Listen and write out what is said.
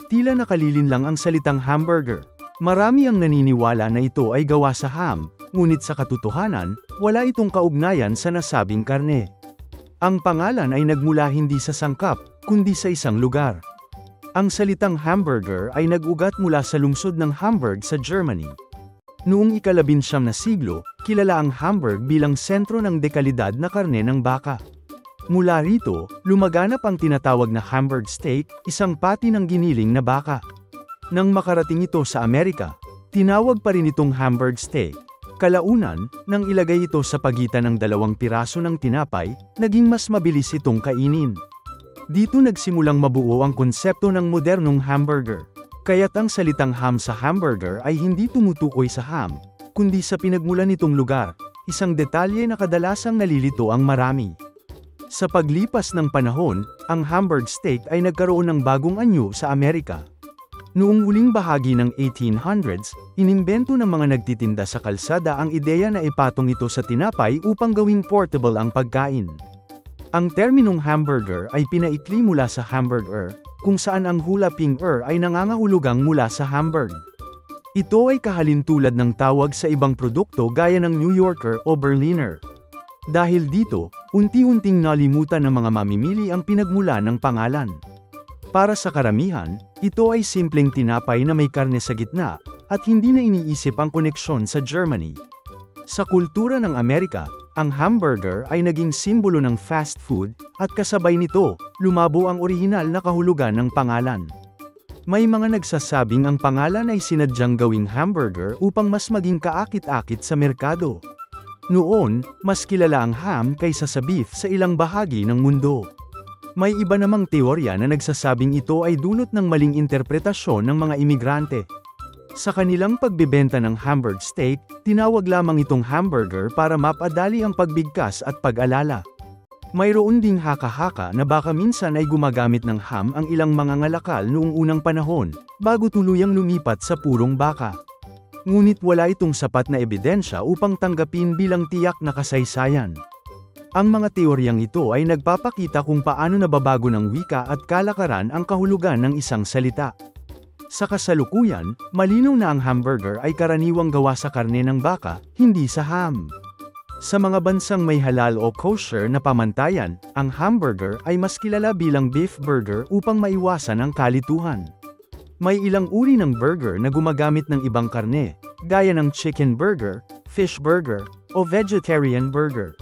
Tila nakalilin lang ang salitang hamburger. Marami ang naniniwala na ito ay gawa sa ham, ngunit sa katotohanan, wala itong kaugnayan sa nasabing karne. Ang pangalan ay nagmula hindi sa sangkap, kundi sa isang lugar. Ang salitang hamburger ay nag-ugat mula sa lungsod ng Hamburg sa Germany. Noong ika-19 na siglo, kilala ang Hamburg bilang sentro ng dekalidad na karne ng baka. Mula rito, lumaganap ang tinatawag na Hamburg steak, isang pati ng giniling na baka. Nang makarating ito sa Amerika, tinawag pa rin itong Hamburg steak. Kalaunan, nang ilagay ito sa pagitan ng 2 piraso ng tinapay, naging mas mabilis itong kainin. Dito nagsimulang mabuo ang konsepto ng modernong hamburger. Kaya't ang salitang ham sa hamburger ay hindi tumutukoy sa ham, kundi sa pinagmulan nitong lugar, isang detalye na kadalasang nalilito ang marami. Sa paglipas ng panahon, ang Hamburg steak ay nagkaroon ng bagong anyo sa Amerika. Noong huling bahagi ng 1800s, inimbento ng mga nagtitinda sa kalsada ang ideya na ipatong ito sa tinapay upang gawing portable ang pagkain. Ang terminong hamburger ay pinaikli mula sa hamburger, kung saan ang hulaping ay nangangahulugang mula sa Hamburg. Ito ay kahalintulad ng tawag sa ibang produkto gaya ng New Yorker o Berliner. Dahil dito, unti-unting nalimutan ng mga mamimili ang pinagmula ng pangalan. Para sa karamihan, ito ay simpleng tinapay na may karne sa gitna, at hindi na iniisip ang koneksyon sa Germany. Sa kultura ng Amerika, ang hamburger ay naging simbolo ng fast food, at kasabay nito, lumabo ang orihinal na kahulugan ng pangalan. May mga nagsasabing ang pangalan ay sinadyang gawing hamburger upang mas maging kaakit-akit sa merkado. Noon, mas kilala ang ham kaysa sa beef sa ilang bahagi ng mundo. May iba namang teorya na nagsasabing ito ay dulot ng maling interpretasyon ng mga imigrante. Sa kanilang pagbebenta ng Hamburg steak, tinawag lamang itong hamburger para mapadali ang pagbigkas at pag-alala. Mayroon ding haka-haka na baka minsan ay gumagamit ng ham ang ilang mga ngalakal noong unang panahon, bago tuluyang lumipat sa purong baka. Ngunit wala itong sapat na ebidensya upang tanggapin bilang tiyak na kasaysayan. Ang mga teoryang ito ay nagpapakita kung paano nababago ng wika at kalakaran ang kahulugan ng isang salita. Sa kasalukuyan, malinaw na ang hamburger ay karaniwang gawa sa karne ng baka, hindi sa ham. Sa mga bansang may halal o kosher na pamantayan, ang hamburger ay mas kilala bilang beef burger upang maiwasan ang kalituhan. May ilang uri ng burger na gumagamit ng ibang karne, gaya ng chicken burger, fish burger, o vegetarian burger.